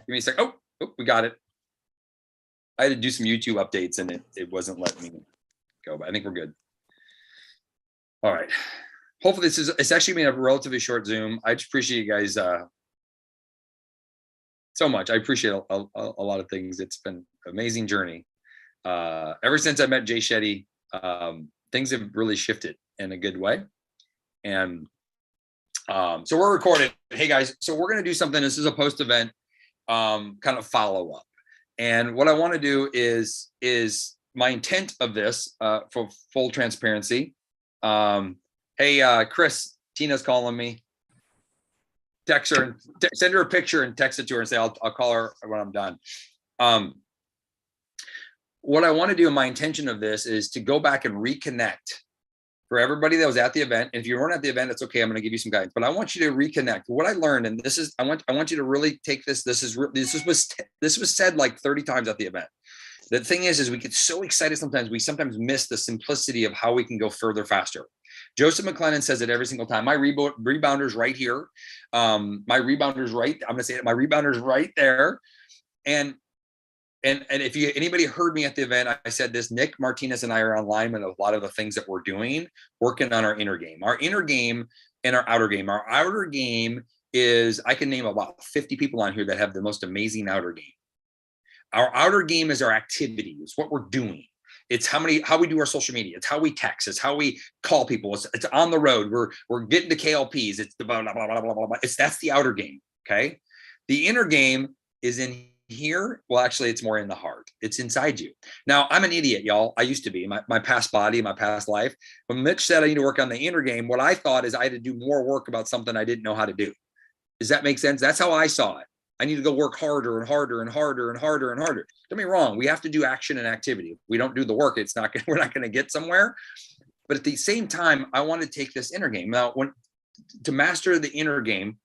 Give me a sec. Oh, we got it. I had to do some YouTube updates and it wasn't letting me go, but I think we're good. All right. Hopefully it's actually been a relatively short Zoom. I just appreciate you guys so much. I appreciate a lot of things. It's been an amazing journey. Ever since I met Jay Shetty, things have really shifted in a good way. And so we're recording. Hey guys, so we're going to do something. This is a post-event kind of follow-up. And what I want to do is my intent of this for full transparency. Hey, Chris, Tina's calling me. Text her, send her a picture and text it to her and say, I'll call her when I'm done. What I want to do, and my intention of this is to go back and reconnect for everybody that was at the event. And if you weren't at the event, it's okay. I'm going to give you some guidance, but I want you to reconnect. What I learned, and this is, I want you to really take this. This was said like 30 times at the event. The thing is we get so excited sometimes, we sometimes miss the simplicity of how we can go further faster. Joseph McClellan says it every single time. My rebounder is right here. My rebounder is right. I'm going to say it. My rebounder is right there. And if anybody heard me at the event, I said this, Nick Martinez and I are on alignment of a lot of the things that we're doing, working on our inner game. Our inner game and our outer game. Our outer game is, I can name about 50 people on here that have the most amazing outer game. Our outer game is our activity. It's what we're doing. It's how we do our social media. It's how we text. It's how we call people. It's on the road. We're getting to KLPs. It's the blah, blah, blah, blah, blah, blah. That's the outer game. Okay. The inner game is in here. Well, actually it's more in the heart. It's inside you. Now I'm an idiot, y'all. I used to be my past body, my past life. When Mitch said I need to work on the inner game, what I thought is I had to do more work about something I didn't know how to do. Does that make sense? That's how I saw it. I need to go work harder and harder and harder and harder and harder. Don't get me wrong. We have to do action and activity. If we don't do the work, we're not going to get somewhere. But at the same time, I want to take this inner game. Now, to master the inner game,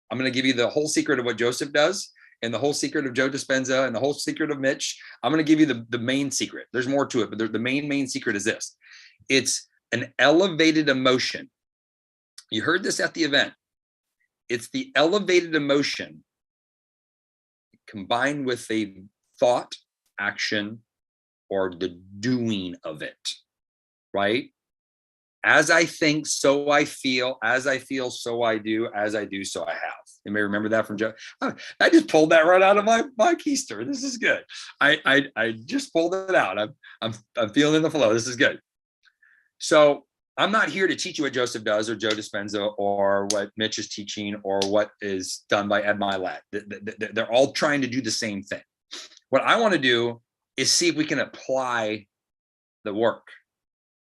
I'm going to give you the whole secret of what Joseph does and the whole secret of Joe Dispenza and the whole secret of Mitch. I'm going to give you the main secret. There's more to it, but the main secret is this. It's an elevated emotion. You heard this at the event. It's the elevated emotion combined with a thought, action, or the doing of it, right? As I think, so I feel. As I feel, so I do. As I do, so I have. You may remember that from Joe. I just pulled that right out of my keister. This is good. I just pulled it out. I'm feeling the flow. This is good. So I'm not here to teach you what Joseph does or Joe Dispenza or what Mitch is teaching or what is done by Ed Milet. They're all trying to do the same thing. What I want to do is see if we can apply the work.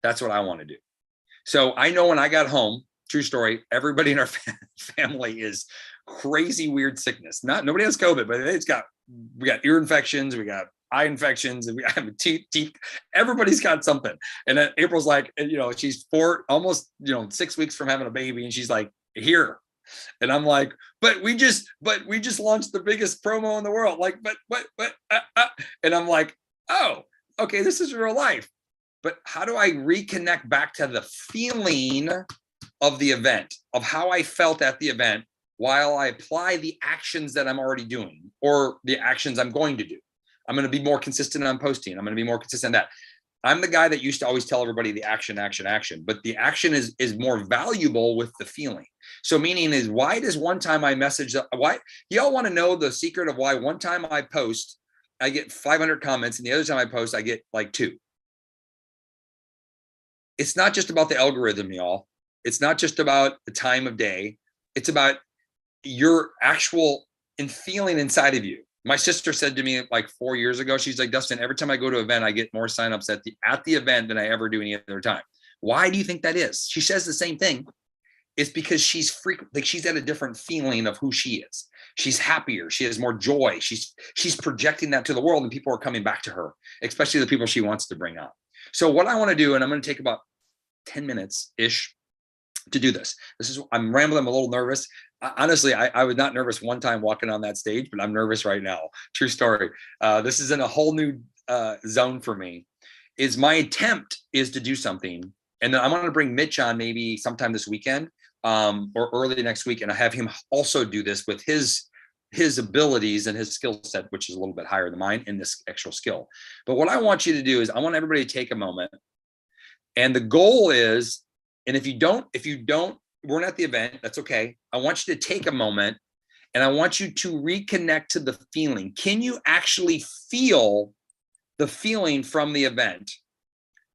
That's what I want to do. So I know when I got home, true story, everybody in our family is crazy weird sickness. Nobody has COVID, but we got ear infections, we got eye infections, and we have teeth. Everybody's got something. And then April's like, she's almost 6 weeks from having a baby, and she's like, here. And I'm like, but we just launched the biggest promo in the world. Like, and I'm like, oh, okay, this is real life. But how do I reconnect back to the feeling of the event, of how I felt at the event, while I apply the actions that I'm already doing or the actions I'm going to do? I'm going to be more consistent on posting. I'm going to be more consistent on that. I'm the guy that used to always tell everybody the action, but the action is more valuable with the feeling. So meaning is, why does one time I message, why y'all want to know the secret of why one time I post, I get 500 comments and the other time I post, I get like 2. It's not just about the algorithm, y'all. It's not just about the time of day. It's about your actual feeling inside of you. My sister said to me like 4 years ago, she's like, Dustin, every time I go to an event, I get more signups at the event than I ever do any other time. Why do you think that is? She says the same thing. It's because she's she's at a different feeling of who she is. She's happier. She has more joy. She's projecting that to the world, and people are coming back to her, especially the people she wants to bring on. So what I want to do, and I'm going to take about 10 minutes ish to do this. I'm rambling. I'm a little nervous. Honestly, I was not nervous one time walking on that stage, but I'm nervous right now. True story. This is in a whole new zone for me. My attempt is to do something. And then I'm going to bring Mitch on maybe sometime this weekend or early next week. And I have him also do this with his his abilities and his skill set, which is a little bit higher than mine in this actual skill. But what I want you to do is I want everybody to take a moment. And the goal is, and if you don't, we're not at the event, that's okay. I want you to take a moment and I want you to reconnect to the feeling. Can you actually feel the feeling from the event?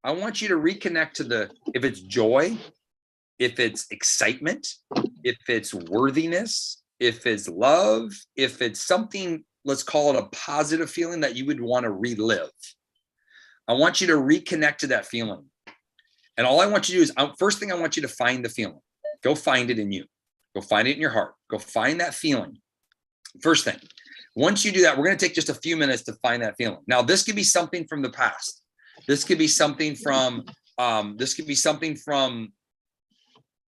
I want you to reconnect to if it's joy, if it's excitement, if it's worthiness, if it's love, if it's something, let's call it a positive feeling that you would want to relive. I want you to reconnect to that feeling. And all I want you to do is, first thing I want you to find the feeling. Go find it in you. Go find it in your heart. Go find that feeling. First thing. Once you do that, we're going to take just a few minutes to find that feeling. Now, this could be something from the past. This could be something from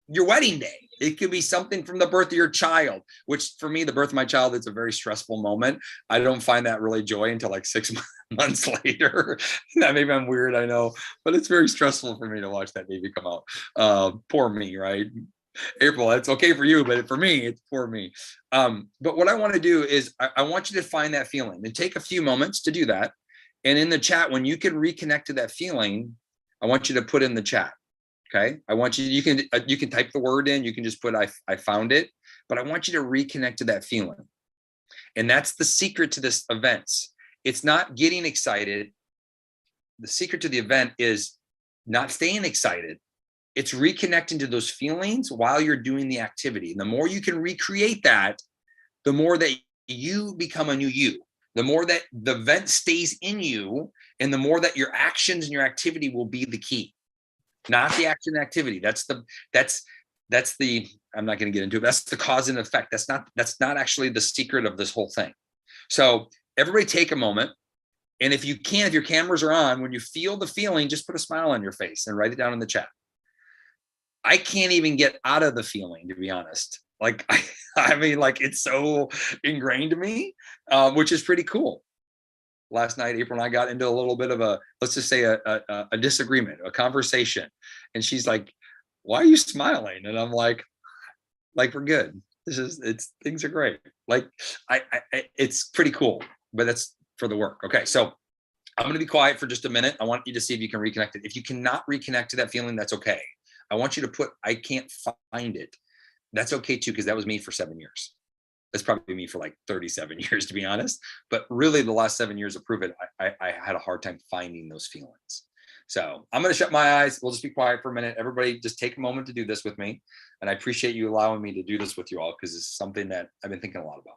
your wedding day. It could be something from the birth of your child, which for me, the birth of my child is a very stressful moment. I don't find that really joy until like 6 months later. That maybe I'm weird, I know, but it's very stressful for me to watch that baby come out. Poor me, right? April, it's okay for you, but for me, it's poor me. But what I want to do is I want you to find that feeling and take a few moments to do that. And in the chat, when you can reconnect to that feeling, I want you to put in the chat. Okay. I want you can type the word in, you can just put, I found it, but I want you to reconnect to that feeling. And that's the secret to this events. It's not getting excited. The secret to the event is not staying excited. It's reconnecting to those feelings while you're doing the activity. And the more you can recreate that, the more that you become a new you, the more that the event stays in you, and the more that your actions and your activity will be the key. Not the action activity. That's the, I'm not going to get into it. That's the cause and effect. That's not actually the secret of this whole thing. So everybody take a moment. And if you can, if your cameras are on, when you feel the feeling, just put a smile on your face and write it down in the chat. I can't even get out of the feeling, to be honest. Like, I mean, like it's so ingrained to me, which is pretty cool. Last night, April and I got into a little bit of a, let's just say a disagreement, a conversation. And she's like, why are you smiling? And I'm like we're good. Things are great. Like it's pretty cool, but that's for the work. Okay. So I'm going to be quiet for just a minute. I want you to see if you can reconnect it. If you cannot reconnect to that feeling, that's okay. I want you to put, I can't find it. That's okay too, because that was me for 7 years. That's probably me for like 37 years, to be honest. But really the last 7 years of Prove It, I had a hard time finding those feelings. So I'm going to shut my eyes. We'll just be quiet for a minute. Everybody just take a moment to do this with me. And I appreciate you allowing me to do this with you all, because it's something that I've been thinking a lot about.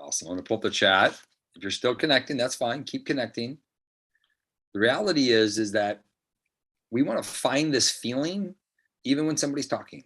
Awesome. I'm going to pull up the chat. If you're still connecting, that's fine. Keep connecting. The reality is that we want to find this feeling even when somebody's talking.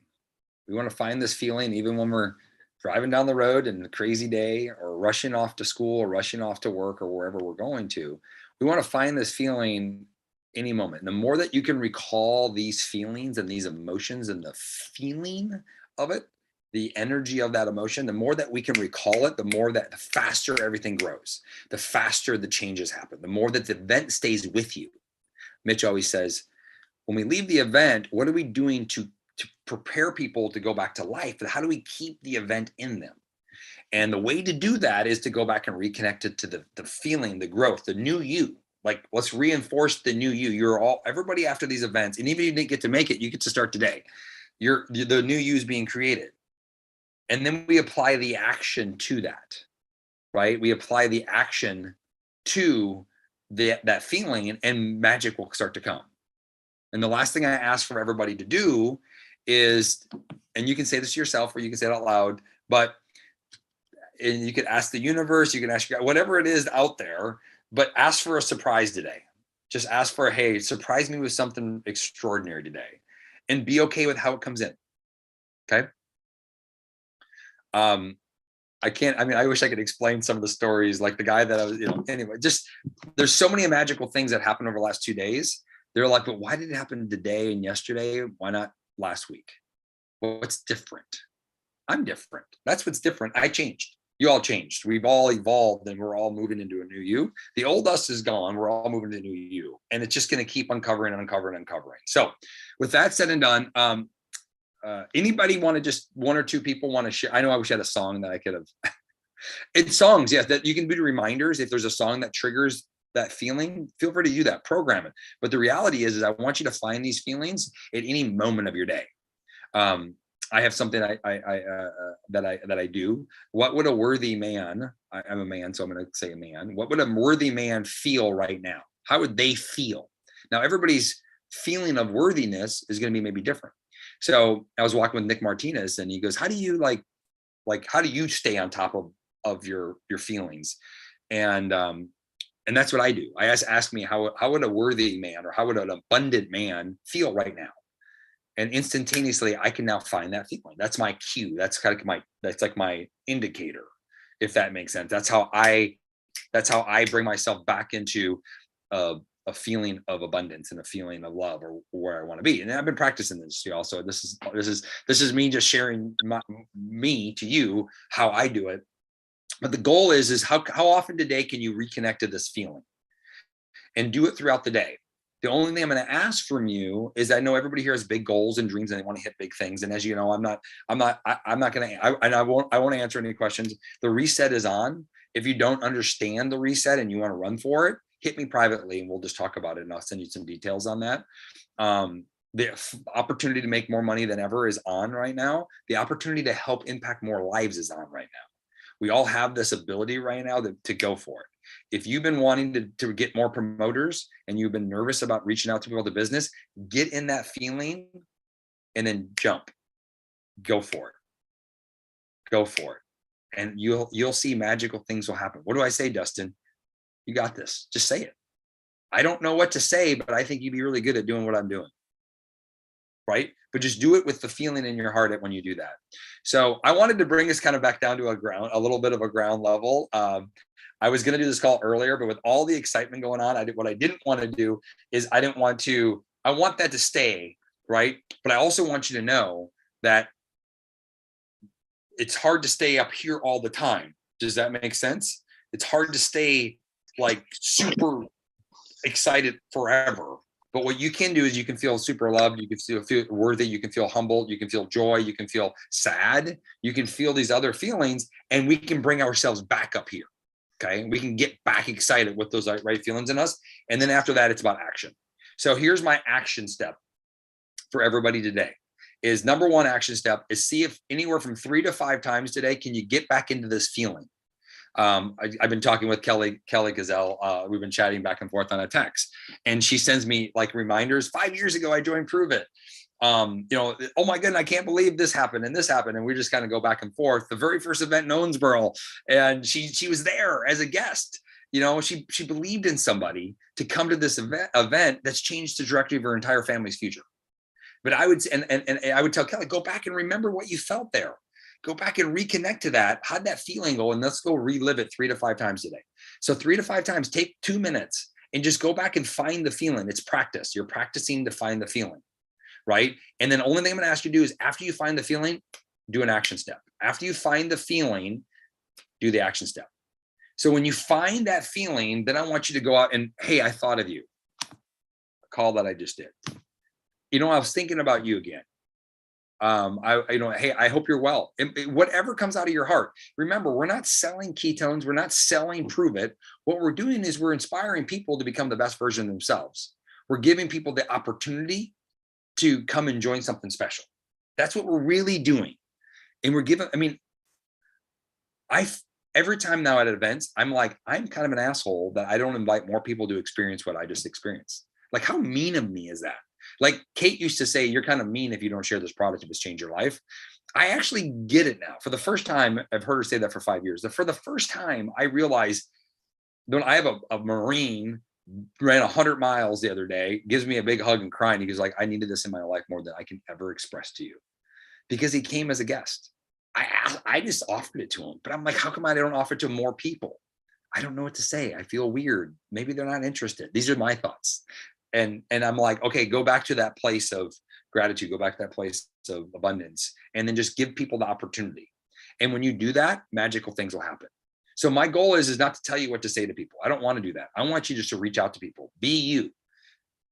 We want to find this feeling even when we're driving down the road in a crazy day, or rushing off to school, or rushing off to work, or wherever we're going to. We want to find this feeling any moment. And the more that you can recall these feelings and these emotions and the feeling of it, the energy of that emotion, the more that we can recall it, the faster everything grows, the faster the changes happen, the more that the event stays with you. Mitch always says, when we leave the event, what are we doing to prepare people to go back to life? But how do we keep the event in them? And the way to do that is to go back and reconnect it to the feeling, the growth, the new you. Like, let's reinforce the new you. Everybody after these events, and even if you didn't get to make it, you get to start today. The new you is being created. And then we apply the action to that, right? We apply the action to that feeling, and magic will start to come. And the last thing I ask for everybody to do is, and you can say this to yourself or you can say it out loud, but and you could ask the universe, you can ask whatever it is out there, but ask for a surprise today. Just ask for, hey, surprise me with something extraordinary today, and be okay with how it comes in. Okay. I wish I could explain some of the stories, like the guy that I was, anyway, just there's so many magical things that happened over the last 2 days. They're like, but why did it happen today and yesterday? Why not last week? What's different? I'm different. That's what's different. I changed. You all changed. We've all evolved, and we're all moving into a new you. The old us is gone. We're all moving to a new you. And it's just going to keep uncovering and uncovering and uncovering. So with that said and done, anybody want to, just one or two people want to share? I know I wish I had a song that I could have. It's songs, yes, that you can do reminders. If there's a song that triggers that feeling, feel free to do that, program it. But the reality is I want you to find these feelings at any moment of your day. I have something that I do. What would a worthy man, I'm a man, so I'm going to say a man. What would a worthy man feel right now? How would they feel? Now, everybody's feeling of worthiness is going to be maybe different. So I was walking with Nick Martinez, and he goes, how do you how do you stay on top of your feelings? And that's what I do. I ask me, how would a worthy man, or how would an abundant man feel right now? And instantaneously, I can now find that feeling. That's my cue. That's like my indicator, if that makes sense. That's how I bring myself back into a feeling of abundance and a feeling of love, or where I want to be. And I've been practicing this, y'all. So this is me just sharing me to you, how I do it. But the goal is how often today can you reconnect to this feeling, and do it throughout the day. The only thing I'm going to ask from you is, I know everybody here has big goals and dreams and they want to hit big things. And as you know, I'm not going to, I won't answer any questions. The reset is on. If you don't understand the reset and you want to run for it, hit me privately and we'll just talk about it, and I'll send you some details on that. The opportunity to make more money than ever is on right now. The opportunity to help impact more lives is on right now. We all have this ability right now to go for it. If you've been wanting to get more promoters and you've been nervous about reaching out to people to business, get in that feeling and then jump. Go for it. Go for it. And you'll see magical things will happen. What do I say, Dustin? You got this. Just say it. I don't know what to say, but I think you'd be really good at doing what I'm doing. Right? But just do it with the feeling in your heart when you do that. So I wanted to bring us kind of back down to a little bit of a ground level. I was going to do this call earlier, but with all the excitement going on, what I didn't want to do is I want that to stay, right? But I also want you to know that it's hard to stay up here all the time. Does that make sense? It's hard to stay like super excited forever. But what you can do is you can feel super loved, you can feel worthy, you can feel humbled, you can feel joy, you can feel sad, you can feel these other feelings, and we can bring ourselves back up here. Okay, we can get back excited with those right feelings in us. And then after that, it's about action. So here's my action step for everybody today. Is number one action step is see if anywhere from 3 to 5 times today, can you get back into this feeling? I've been talking with Kelly Gazelle. We've been chatting back and forth on a text, and she sends me like reminders. 5 years ago, I joined Prove It. Oh my goodness, I can't believe this happened and this happened. And we just kind of go back and forth. The very first event in Owensboro, and she was there as a guest. She believed in somebody to come to this event that's changed the trajectory of her entire family's future. But I would, and I would tell Kelly, go back and remember what you felt there. Go back and reconnect to that. How'd that feeling go? And let's go relive it 3 to 5 times today. So 3 to 5 times, take 2 minutes and just go back and find the feeling. It's practice. You're practicing to find the feeling, right? And then the only thing I'm going to ask you to do is after you find the feeling, do an action step. After you find the feeling, do the action step. So when you find that feeling, then I want you to go out and, hey, I thought of you. A call that I just did. I was thinking about you again. Hey, I hope you're well. Whatever comes out of your heart. Remember, we're not selling ketones. We're not selling Prove It. What we're doing is we're inspiring people to become the best version of themselves. We're giving people the opportunity to come and join something special. That's what we're really doing. And we're given, I mean, every time now at events, I'm like, I'm kind of an asshole that I don't invite more people to experience what I just experienced. Like, how mean of me is that? Like Kate used to say, you're kind of mean if you don't share this product, if it's changed your life. I actually get it now. For the first time, I've heard her say that for 5 years. For the first time, I realized when I have a Marine ran 100 miles the other day, gives me a big hug and crying. He goes like, I needed this in my life more than I can ever express to you, because he came as a guest. I just offered it to him, but I'm like, how come I don't offer it to more people? I don't know what to say. I feel weird. Maybe they're not interested. These are my thoughts. And I'm like, okay, go back to that place of gratitude, go back to that place of abundance, and then just give people the opportunity. And when you do that, magical things will happen. So my goal is not to tell you what to say to people. I don't want to do that. I want you just to reach out to people. Be you.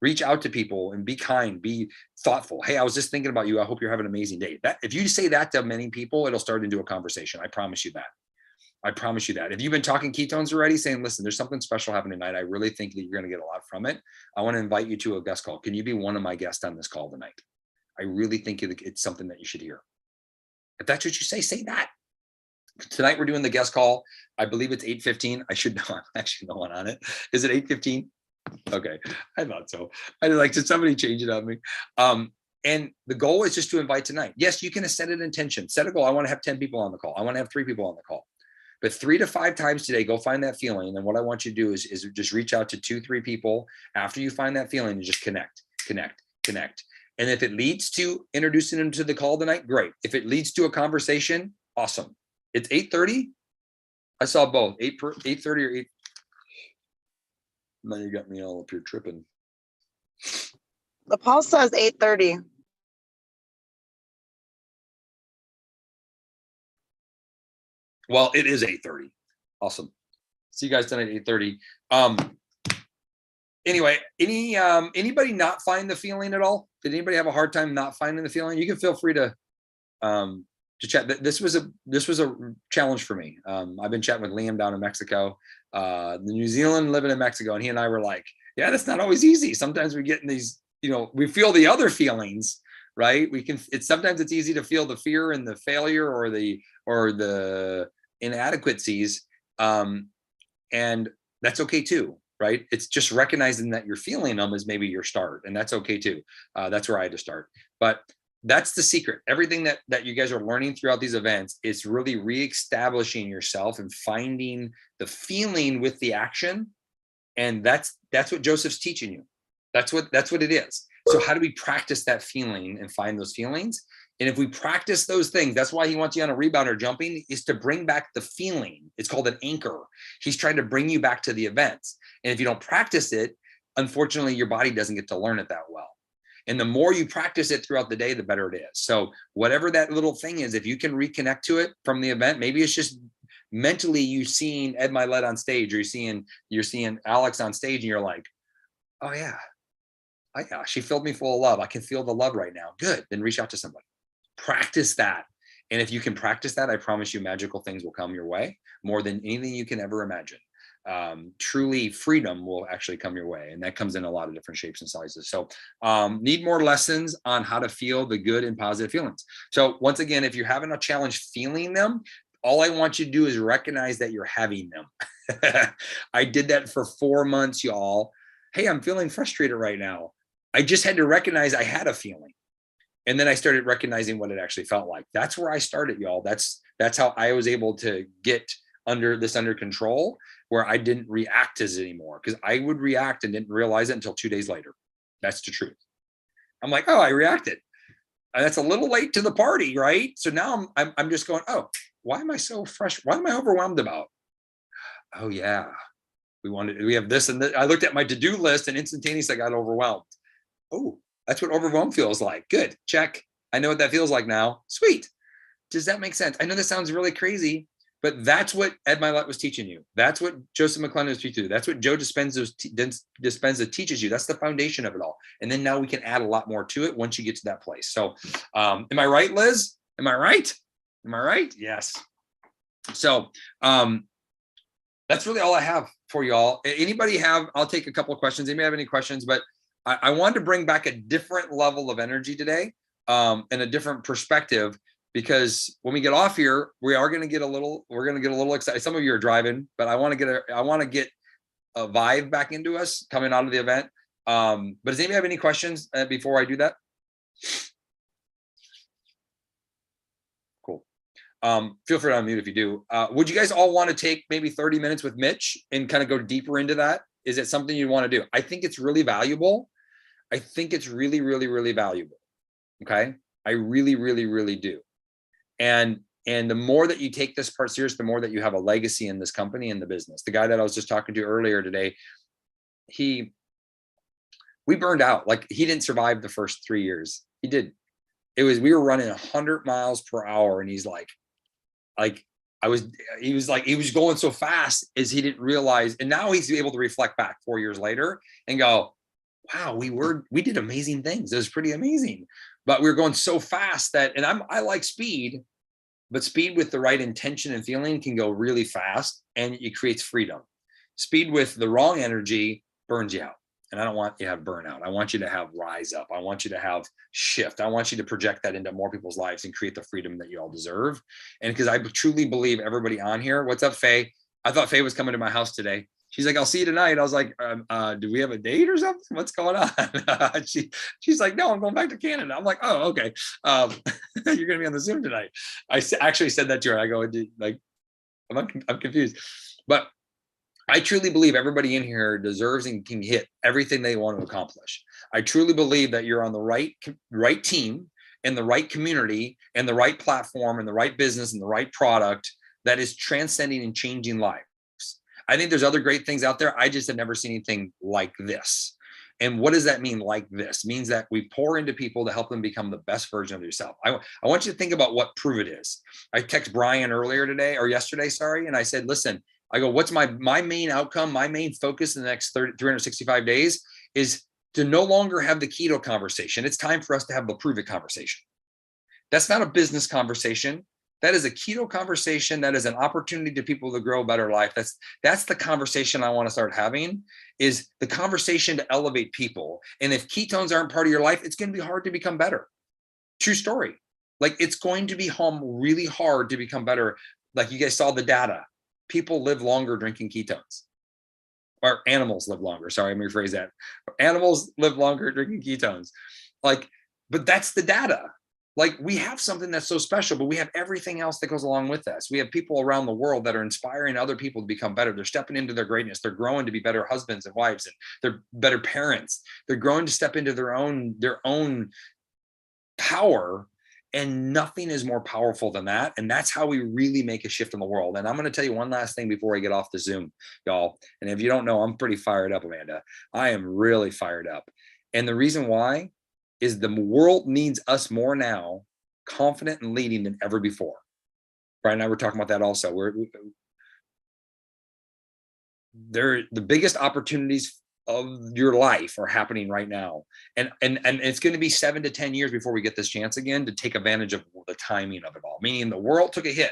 Reach out to people and be kind, be thoughtful. Hey, I was just thinking about you. I hope you're having an amazing day. That if you say that to many people, it'll start into a conversation. I promise you that. I promise you that. If you've been talking ketones already, saying, listen, there's something special happening tonight, I really think that you're going to get a lot from it. I want to invite you to a guest call. Can you be one of my guests on this call tonight? I really think it's something that you should hear. If that's what you say that. Tonight we're doing the guest call. I believe it's 8:15. I should know. I'm actually the one on it. Is it 8:15? Okay, I thought so. I like, did somebody change it on me? And the goal is just to invite tonight. Yes, you can set an intention, set a goal. I want to have 10 people on the call. I want to have 3 people on the call. But 3 to 5 times today, go find that feeling. And what I want you to do is just reach out to 2-3 people after you find that feeling and just connect. And if it leads to introducing them to the call tonight, great. If it leads to a conversation, awesome. It's 8:30. I saw both 8:30 or 8. Now you got me all up here tripping. The poll says 8:30. Well, it is 8:30. Awesome. See you guys tonight at 8:30. Anyway, anybody not find the feeling at all? Did anybody have a hard time not finding the feeling? You can feel free to chat. This was a challenge for me. I've been chatting with Liam down in Mexico, the New Zealand, living in Mexico, and he and I were like, yeah, that's not always easy. Sometimes we get in these, we feel the other feelings, right? Sometimes it's easy to feel the fear and the failure or the inadequacies. And that's okay too, right? It's just recognizing that you're feeling them is maybe your start, and that's okay too. That's where I had to start. But that's the secret. Everything that you guys are learning throughout these events is really reestablishing yourself and finding the feeling with the action. And that's what Joseph's teaching you. That's what it is. So how do we practice that feeling and find those feelings? And if we practice those things, that's why he wants you on a rebounder jumping, is to bring back the feeling. It's called an anchor. He's trying to bring you back to the events. And if you don't practice it, unfortunately, your body doesn't get to learn it that well. And the more you practice it throughout the day, the better it is. So whatever that little thing is, if you can reconnect to it from the event, maybe it's just mentally you seeing Ed Milet on stage, or you're seeing Alex on stage, and you're like, oh yeah, she filled me full of love. I can feel the love right now. Good. Then reach out to somebody. Practice that. And if you can practice that, I promise you magical things will come your way more than anything you can ever imagine. Truly freedom will actually come your way, and that comes in a lot of different shapes and sizes. So need more lessons on how to feel the good and positive feelings. So once again, if you're having a challenge feeling them, all I want you to do is recognize that you're having them. I did that for 4 months, y'all. Hey, I'm feeling frustrated right now. I just had to recognize I had a feeling. And then I started recognizing what it actually felt like. That's where I started, y'all. That's how I was able to get under control, where I didn't react as anymore, because I would react and didn't realize it until 2 days later. That's the truth. I'm like, oh, I reacted. And that's a little late to the party, right? So now I'm just going, oh, why am I so fresh? What am I overwhelmed about? Oh yeah, we have this and this. I looked at my to-do list and instantaneously I got overwhelmed. Oh, that's what overwhelmed feels like. Good, check. I know what that feels like now. Sweet. Does that make sense? I know this sounds really crazy, but that's what Ed Milet was teaching you. That's what Joseph McClendon was teaching you. That's what Joe Dispenza teaches you. That's the foundation of it all. And then now we can add a lot more to it once you get to that place. So am I right, Liz? Am I right? Am I right? Yes. So that's really all I have for y'all. Anybody have, I'll take a couple of questions. Anybody have any questions? But I wanted to bring back a different level of energy today and a different perspective. because when we get off here, we're going to get a little excited. Some of you are driving, but I want to get a vibe back into us coming out of the event. But does anybody have any questions before I do that? Cool. Feel free to unmute if you do. Would you guys all want to take maybe 30 minutes with Mitch and kind of go deeper into that? Is it something you want to do? I think it's really valuable. I think it's really, really, really valuable. Okay. I really, really, really do. And the more that you take this part serious, the more that you have a legacy in this company and the business. The guy that I was just talking to earlier today, we burned out. Like, he didn't survive the first 3 years. He did. We were running 100 miles per hour. And he's he was going so fast as he didn't realize. And now he's able to reflect back 4 years later and go, wow, we did amazing things. It was pretty amazing, but we were going so fast that, and I like speed, but speed with the right intention and feeling can go really fast, and it creates freedom. Speed with the wrong energy burns you out. And I don't want you to have burnout. I want you to have rise up. I want you to have shift. I want you to project that into more people's lives and create the freedom that you all deserve. And because I truly believe everybody on here, what's up, Faye? I thought Faye was coming to my house today. She's like, I'll see you tonight. I was like, do we have a date or something? What's going on? She's like, no, I'm going back to Canada. I'm like, oh, okay. You're going to be on the Zoom tonight. I actually said that to her. I go, like, I'm confused. But I truly believe everybody in here deserves and can hit everything they want to accomplish. I truly believe that you're on the right team, in the right community, and the right platform, and the right business, and the right product that is transcending and changing lives. I think there's other great things out there. I just have never seen anything like this. And what does that mean, like this? It means that we pour into people to help them become the best version of yourself. I want you to think about what Prove It is. I texted Brian yesterday, and I said, listen, I go, what's my main outcome, my main focus in the next 365 days is to no longer have the keto conversation. It's time for us to have the Prove It conversation. That's not a business conversation. That is a keto conversation. That is an opportunity to people to grow a better life. That's the conversation I want to start having, is the conversation to elevate people. And if ketones aren't part of your life, it's going to be hard to become better. True story. Like, it's going to be really hard to become better. Like, you guys saw the data. People live longer drinking ketones, or animals live longer. Sorry, let me rephrase that. Animals live longer drinking ketones. Like, but that's the data. Like, we have something that's so special, but we have everything else that goes along with us. We have people around the world that are inspiring other people to become better. They're stepping into their greatness. They're growing to be better husbands and wives, and they're better parents. They're growing to step into their own power. And nothing is more powerful than that. And that's how we really make a shift in the world. And I'm going to tell you one last thing before I get off the Zoom, y'all. And if you don't know, I'm pretty fired up, Amanda. I am really fired up. And the reason why is the world needs us more now, confident and leading, than ever before. Brian and I were talking about that also. The biggest opportunities of your life are happening right now. And it's going to be 7 to 10 years before we get this chance again to take advantage of the timing of it all. Meaning, the world took a hit.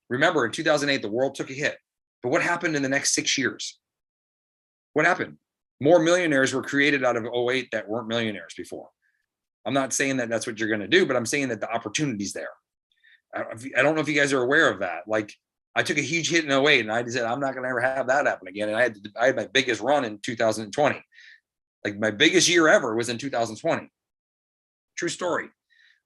Remember, in 2008, the world took a hit. But what happened in the next 6 years? What happened? More millionaires were created out of 2008 that weren't millionaires before. I'm not saying that that's what you're going to do, but I'm saying that the opportunity's there. I don't know if you guys are aware of that. Like, I took a huge hit in 2008, and I said, I'm not going to ever have that happen again. And I had my biggest run in 2020. Like, my biggest year ever was in 2020. True story,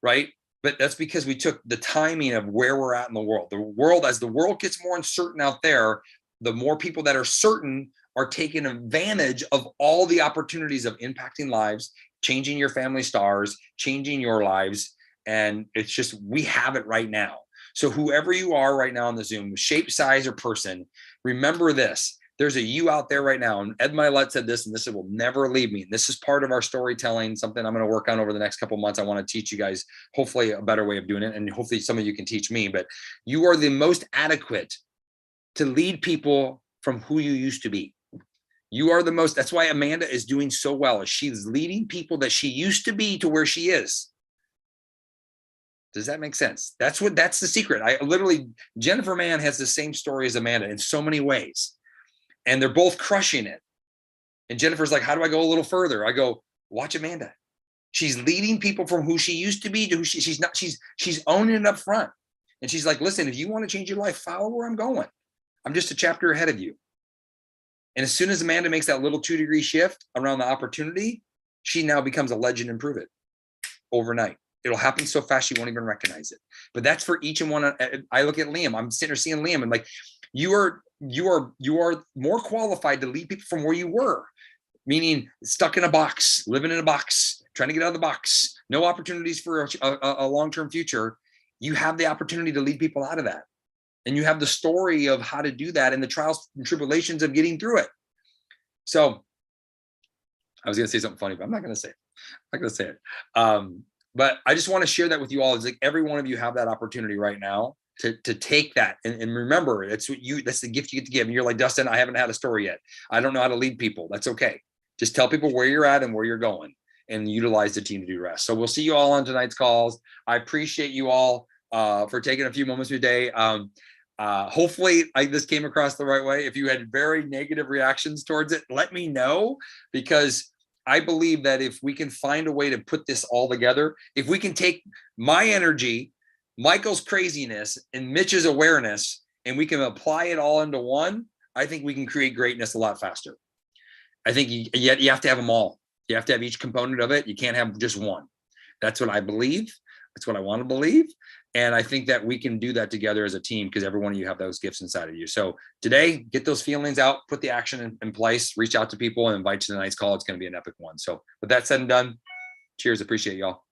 right? But that's because we took the timing of where we're at in the world. The world, as the world gets more uncertain out there, the more people that are certain are taking advantage of all the opportunities of impacting lives, changing your family stars, changing your lives. And it's just, we have it right now. So whoever you are right now on the Zoom, shape, size, or person, remember this. There's a you out there right now. And Ed Milet said this, and this will never leave me. And this is part of our storytelling, something I'm going to work on over the next couple of months. I want to teach you guys, hopefully, a better way of doing it. And hopefully some of you can teach me. But you are the most adequate to lead people from who you used to be. You are the most. That's why Amanda is doing so well, is she's leading people that she used to be to where she is. Does that make sense? That's the secret. Jennifer Mann has the same story as Amanda in so many ways, and they're both crushing it. And Jennifer's like, how do I go a little further? I go, watch Amanda. She's leading people from who she used to be to who she's not. She's owning it up front. And she's like, listen, if you want to change your life, follow where I'm going. I'm just a chapter ahead of you. And as soon as Amanda makes that little 2-degree shift around the opportunity, she now becomes a legend and prove it overnight. It'll happen so fast you won't even recognize it. But that's for each and one. I look at Liam. I'm sitting there seeing Liam, and like, you are more qualified to lead people from where you were, meaning stuck in a box, living in a box, trying to get out of the box, no opportunities for a long-term future. You have the opportunity to lead people out of that. And you have the story of how to do that and the trials and tribulations of getting through it. So I was going to say something funny, but I'm not going to say it. I'm not going to say it. But I just want to share that with you all. It's like every one of you have that opportunity right now to take that. And remember, that's the gift you get to give. And you're like, Dustin, I haven't had a story yet. I don't know how to lead people. That's okay. Just tell people where you're at and where you're going and utilize the team to do the rest. So we'll see you all on tonight's calls. I appreciate you all for taking a few moments of your day. Hopefully this came across the right way. If you had very negative reactions towards it, let me know, because I believe that if we can find a way to put this all together, if we can take my energy, Michael's craziness, and Mitch's awareness, and we can apply it all into one, I think we can create greatness a lot faster. I think you have to have them all. You have to have each component of it. You can't have just one. That's what I believe. That's what I want to believe. And I think that we can do that together as a team, because every one of you have those gifts inside of you. So today, get those feelings out, put the action in place, reach out to people, and invite to tonight's call. It's going to be an epic one. So with that said and done, cheers. Appreciate y'all.